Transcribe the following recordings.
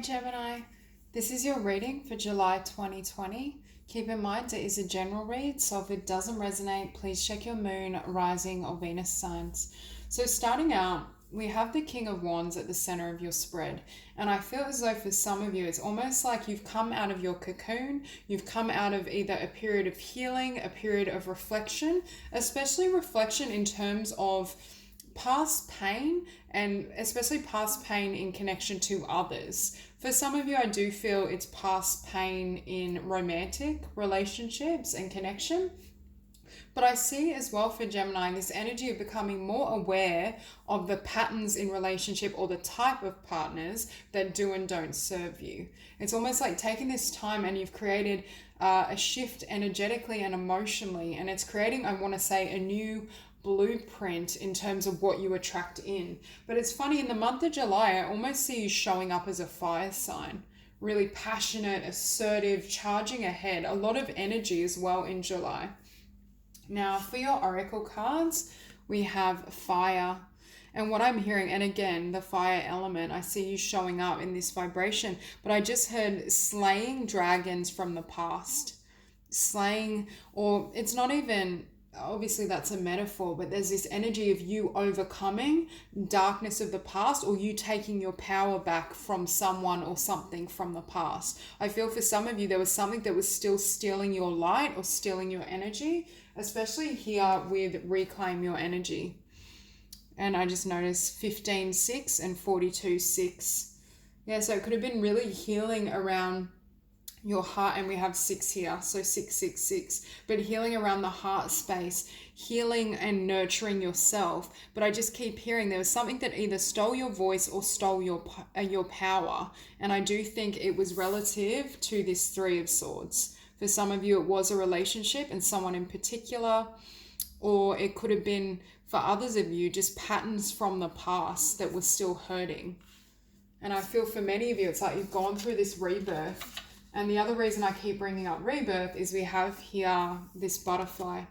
Gemini. This is your reading for July 2020. Keep in mind it is a general read, so if it doesn't resonate, please check your moon, rising, or Venus signs. So starting out, we have the King of Wands at the center of your spread. And I feel as though for some of you, it's almost like you've come out of your cocoon. You've come out of either a period of healing, a period of reflection, especially reflection in terms of past pain, and especially past pain in connection to others. For some of you, I do feel it's past pain in romantic relationships and connection. But I see as well for Gemini this energy of becoming more aware of the patterns in relationship or the type of partners that do and don't serve you. It's almost like taking this time and you've created a shift energetically and emotionally, and it's creating, I want to say, a new blueprint in terms of what you attract in. But it's funny, in the month of July, I almost see you showing up as a fire sign. Really passionate, assertive, charging ahead. A lot of energy as well in July. Now, for your oracle cards, we have fire. And what I'm hearing, and again, the fire element, I see you showing up in this vibration, but I just heard slaying dragons from the past. Slaying, or it's not even, obviously that's a metaphor, but there's this energy of you overcoming darkness of the past, or you taking your power back from someone or something from the past. I feel for some of you, there was something that was still stealing your light or stealing your energy, especially here with reclaim your energy. And I just noticed 15-6 and 42-6. Yeah, so it could have been really healing around your heart, and we have 6 here, so 666, but healing around the heart space, healing and nurturing yourself. But I just keep hearing there was something that either stole your voice or stole your power, and I do think it was relative to this 3 of Swords. For some of you, it was a relationship and someone in particular, or it could have been, for others of you, just patterns from the past that were still hurting. And I feel for many of you, it's like you've gone through this rebirth. And the other reason I keep bringing up rebirth is we have here this butterfly.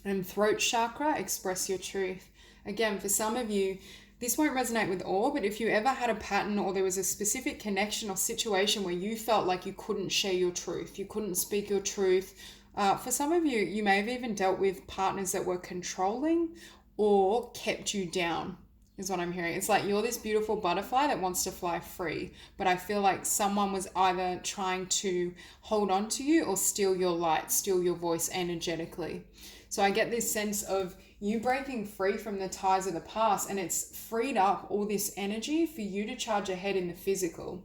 And throat chakra, express your truth. Again, for some of you, this won't resonate with all, but if you ever had a pattern or there was a specific connection or situation where you felt like you couldn't share your truth, you couldn't speak your truth, for some of you, you may have even dealt with partners that were controlling or kept you down, is what I'm hearing. It's like you're this beautiful butterfly that wants to fly free, but I feel like someone was either trying to hold on to you or steal your light, steal your voice energetically. So I get this sense of you breaking free from the ties of the past, and it's freed up all this energy for you to charge ahead in the physical.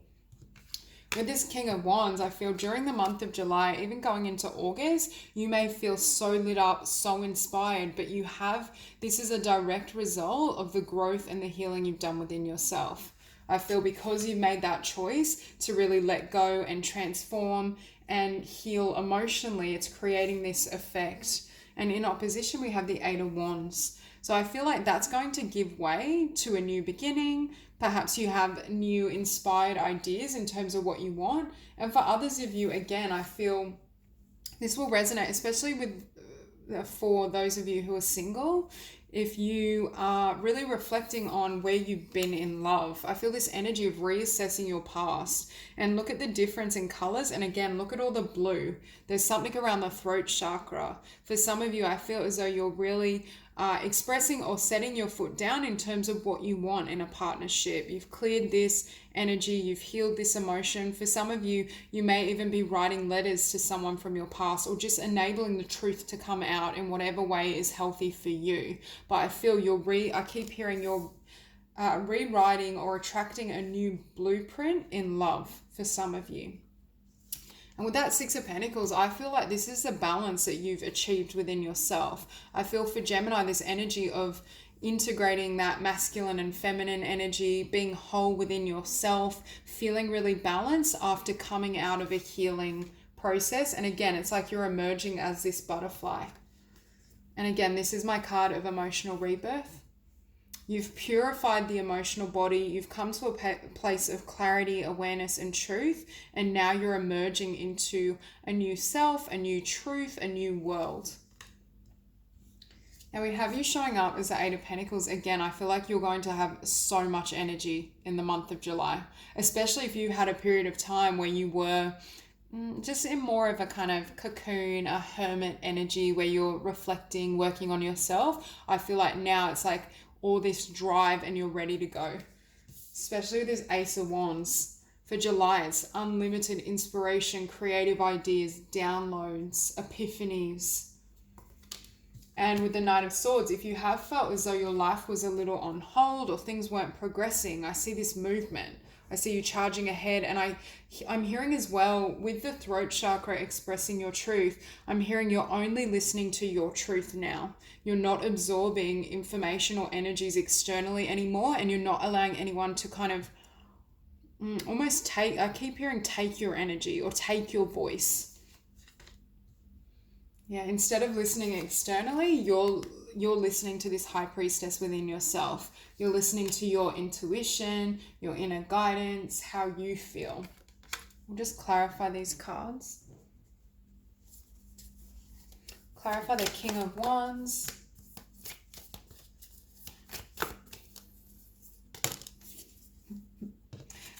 With this King of Wands, I feel during the month of July, even going into August, you may feel so lit up, so inspired, but this is a direct result of the growth and the healing you've done within yourself. I feel because you've made that choice to really let go and transform and heal emotionally, it's creating this effect. And in opposition, we have the 8 of Wands. So I feel like that's going to give way to a new beginning. Perhaps you have new inspired ideas in terms of what you want. And for others of you, again, I feel this will resonate, especially with for those of you who are single. If you are really reflecting on where you've been in love, I feel this energy of reassessing your past, and look at the difference in colors. And again, look at all the blue. There's something around the throat chakra. For some of you, I feel as though you're really expressing or setting your foot down in terms of what you want in a partnership. You've cleared this energy, you've healed this emotion. For some of you, you may even be writing letters to someone from your past, or just enabling the truth to come out in whatever way is healthy for you. But I feel I keep hearing you're rewriting or attracting a new blueprint in love for some of you. And with that 6 of Pentacles, I feel like this is the balance that you've achieved within yourself. I feel for Gemini, this energy of integrating that masculine and feminine energy, being whole within yourself, feeling really balanced after coming out of a healing process. And again, it's like you're emerging as this butterfly. And again, this is my card of emotional rebirth. You've purified the emotional body. You've come to a place of clarity, awareness, and truth. And now you're emerging into a new self, a new truth, a new world. And we have you showing up as the Eight of Pentacles. Again, I feel like you're going to have so much energy in the month of July, especially if you had a period of time where you were just in more of a kind of cocoon, a hermit energy where you're reflecting, working on yourself. I feel like now it's like all this drive and you're ready to go, especially with this Ace of Wands. For July, it's unlimited inspiration, creative ideas, downloads, epiphanies. And with the Knight of Swords, if you have felt as though your life was a little on hold or things weren't progressing, I see this movement. I see you charging ahead. And I'm hearing as well, with the throat chakra expressing your truth, I'm hearing you're only listening to your truth now. You're not absorbing information or energies externally anymore, and you're not allowing anyone to kind of almost take, I keep hearing take your energy or take your voice. Yeah, instead of listening externally, you're listening to this high priestess within yourself. You're listening to your intuition, your inner guidance, how you feel. We'll just clarify these cards. Clarify the King of Wands.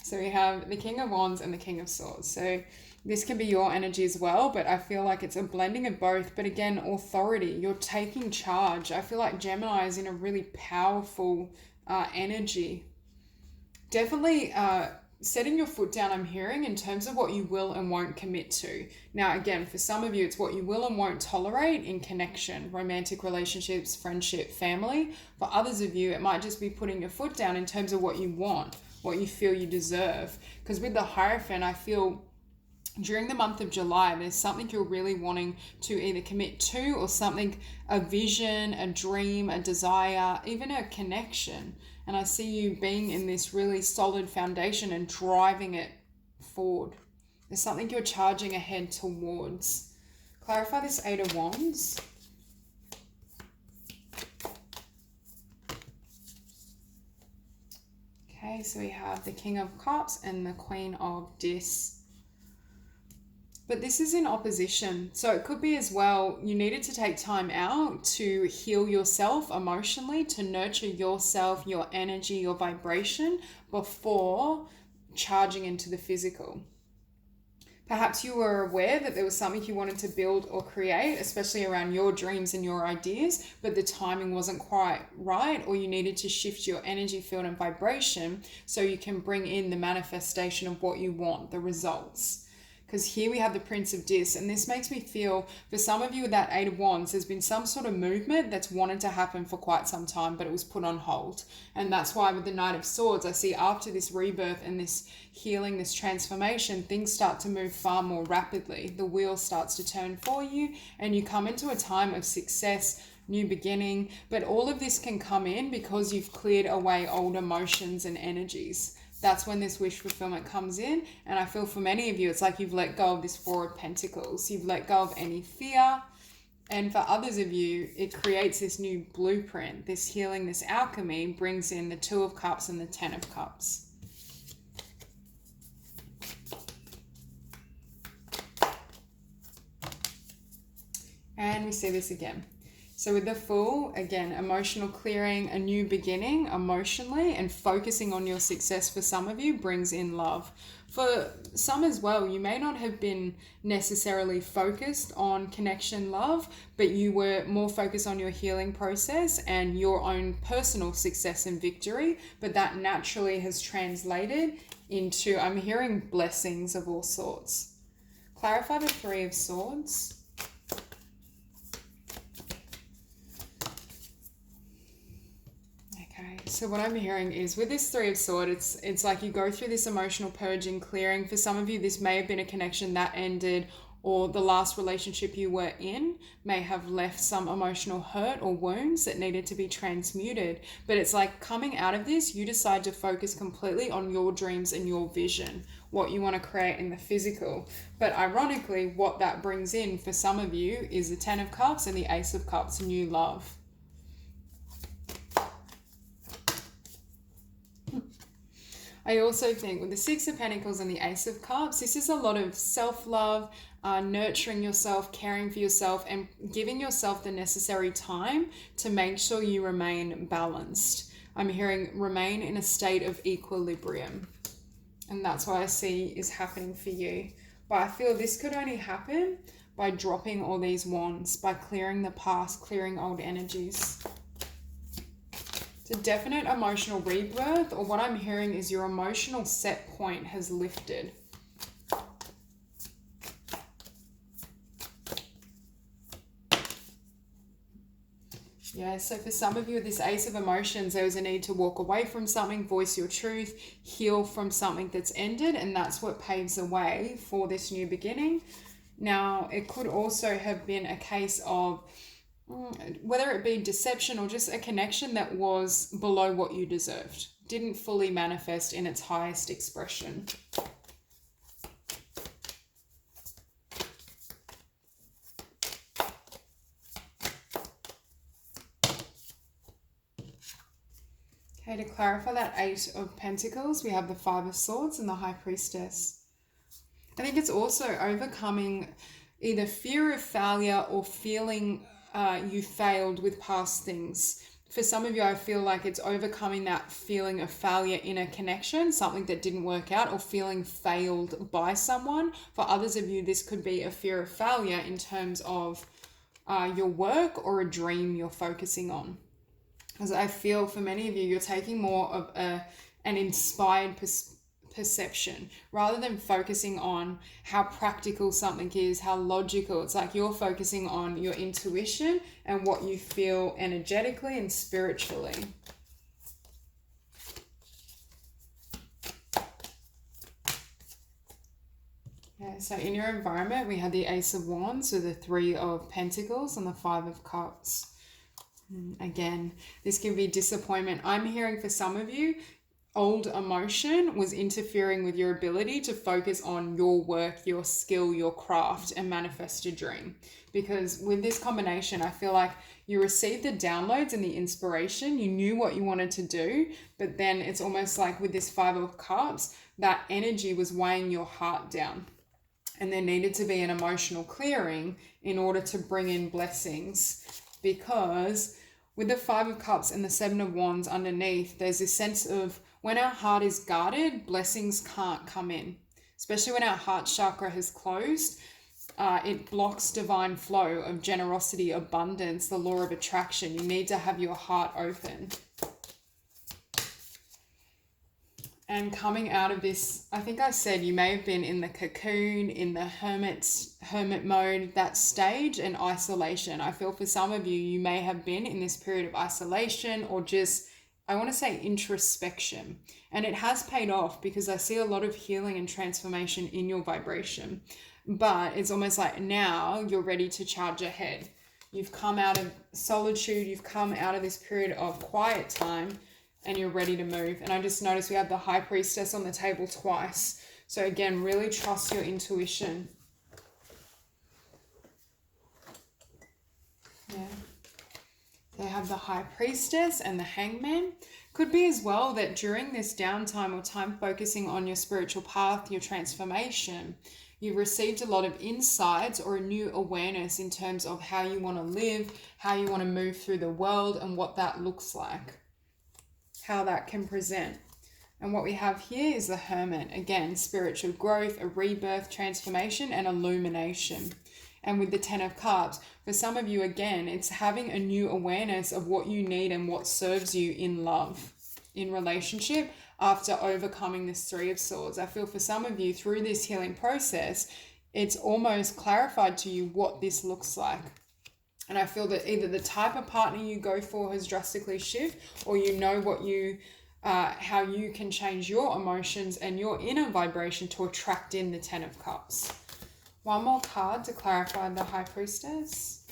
So we have the King of Wands and the King of Swords. So this can be your energy as well, but I feel like it's a blending of both. But again, authority, you're taking charge. I feel like Gemini is in a really powerful energy. Definitely setting your foot down, I'm hearing, in terms of what you will and won't commit to. Now, again, for some of you, it's what you will and won't tolerate in connection, romantic relationships, friendship, family. For others of you, it might just be putting your foot down in terms of what you want, what you feel you deserve. Because with the Hierophant, I feel during the month of July, there's something you're really wanting to either commit to, or something, a vision, a dream, a desire, even a connection. And I see you being in this really solid foundation and driving it forward. There's something you're charging ahead towards. Clarify this Eight of Wands. Okay, so we have the King of Cups and the Queen of Dis. But this is in opposition. So it could be as well, you needed to take time out to heal yourself emotionally, to nurture yourself, your energy, your vibration before charging into the physical. Perhaps you were aware that there was something you wanted to build or create, especially around your dreams and your ideas, but the timing wasn't quite right, or you needed to shift your energy field and vibration so you can bring in the manifestation of what you want, the results. Because here we have the Prince of Dis, and this makes me feel, for some of you with that Eight of Wands, there's been some sort of movement that's wanted to happen for quite some time, but it was put on hold. And that's why with the Knight of Swords, I see after this rebirth and this healing, this transformation, things start to move far more rapidly. The wheel starts to turn for you, and you come into a time of success, new beginning. But all of this can come in because you've cleared away old emotions and energies. That's when this wish fulfillment comes in. And I feel for many of you, it's like you've let go of this Four of Pentacles. You've let go of any fear. And for others of you, it creates this new blueprint. This healing, this alchemy brings in the Two of Cups and the Ten of Cups. And we see this again. So with the Fool, again, emotional clearing, a new beginning emotionally, and focusing on your success for some of you brings in love. For some as well, you may not have been necessarily focused on connection, love, but you were more focused on your healing process and your own personal success and victory. But that naturally has translated into, I'm hearing, blessings of all sorts. Clarify the Three of Swords. So what I'm hearing is with this Three of Swords, it's like you go through this emotional purging, clearing. For some of you, this may have been a connection that ended, or the last relationship you were in may have left some emotional hurt or wounds that needed to be transmuted. But it's like coming out of this, you decide to focus completely on your dreams and your vision, what you want to create in the physical. But ironically, what that brings in for some of you is the Ten of Cups and the Ace of Cups, new love. I also think with the Six of Pentacles and the Ace of Cups, this is a lot of self-love, nurturing yourself, caring for yourself, and giving yourself the necessary time to make sure you remain balanced. I'm hearing remain in a state of equilibrium. And that's what I see is happening for you. But I feel this could only happen by dropping all these wands, by clearing the past, clearing old energies. It's a definite emotional rebirth, or what I'm hearing is your emotional set point has lifted. Yeah, so for some of you with this Ace of Emotions, there was a need to walk away from something, voice your truth, heal from something that's ended, and that's what paves the way for this new beginning. Now, it could also have been a case of whether it be deception or just a connection that was below what you deserved, didn't fully manifest in its highest expression. Okay, to clarify that Eight of Pentacles, we have the Five of Swords and the High Priestess. I think it's also overcoming either fear of failure or feeling you failed with past things. For some of you, I feel like it's overcoming that feeling of failure in a connection, something that didn't work out, or feeling failed by someone. For others of you, this could be a fear of failure in terms of your work or a dream you're focusing on. Because I feel for many of you, you're taking more of an inspired perception rather than focusing on how practical something is, how logical. It's like you're focusing on your intuition and what you feel energetically and spiritually. Yeah, so in your environment, we had the Ace of Wands, so the Three of Pentacles and the Five of Cups. Again, this can be disappointment. I'm hearing for some of you, old emotion was interfering with your ability to focus on your work, your skill, your craft, and manifest your dream. Because with this combination, I feel like you received the downloads and the inspiration, you knew what you wanted to do, but then it's almost like with this Five of Cups, that energy was weighing your heart down. And there needed to be an emotional clearing in order to bring in blessings, because with the Five of Cups and the Seven of Wands underneath, there's this sense of when our heart is guarded, blessings can't come in. Especially when our heart chakra has closed, it blocks divine flow of generosity, abundance, the law of attraction. You need to have your heart open. And coming out of this, I think I said you may have been in the cocoon, in the hermit mode, that stage, and isolation. I feel for some of you, you may have been in this period of isolation or just, I want to say, introspection. And it has paid off because I see a lot of healing and transformation in your vibration. But it's almost like now you're ready to charge ahead. You've come out of solitude, you've come out of this period of quiet time, and you're ready to move. And I just noticed we have the High Priestess on the table twice. So again, really trust your intuition. Yeah. They have the High Priestess and the Hangman. Could be as well that during this downtime or time focusing on your spiritual path, your transformation, you've received a lot of insights or a new awareness in terms of how you want to live, how you want to move through the world, and what that looks like, how that can present. And what we have here is the Hermit. Again, spiritual growth, a rebirth, transformation, and illumination. And with the Ten of Cups, for some of you, again, it's having a new awareness of what you need and what serves you in love, in relationship, after overcoming this Three of Swords. I feel for some of you, through this healing process, it's almost clarified to you what this looks like. And I feel that either the type of partner you go for has drastically shifted, or you know what you, how you can change your emotions and your inner vibration to attract in the Ten of Cups. One more card to clarify the High Priestess.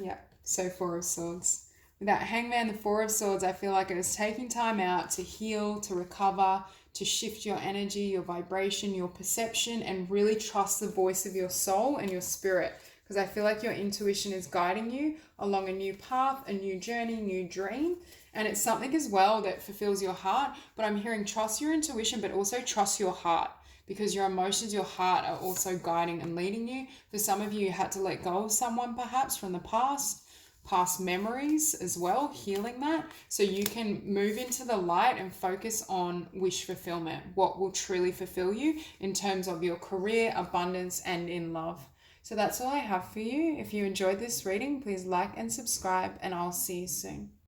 Yeah, so Four of Swords. With that Hangman, the Four of Swords, I feel like it was taking time out to heal, to recover, to shift your energy, your vibration, your perception, and really trust the voice of your soul and your spirit. Because because I feel like your intuition is guiding you along a new path, a new journey, new dream. And it's something as well that fulfills your heart. But I'm hearing trust your intuition, but also trust your heart, because your emotions, your heart are also guiding and leading you. For some of you, you had to let go of someone perhaps from the past memories as well, healing that, so you can move into the light and focus on wish fulfillment, what will truly fulfill you in terms of your career, abundance, and in love. So that's all I have for you. If you enjoyed this reading, please like and subscribe, and I'll see you soon.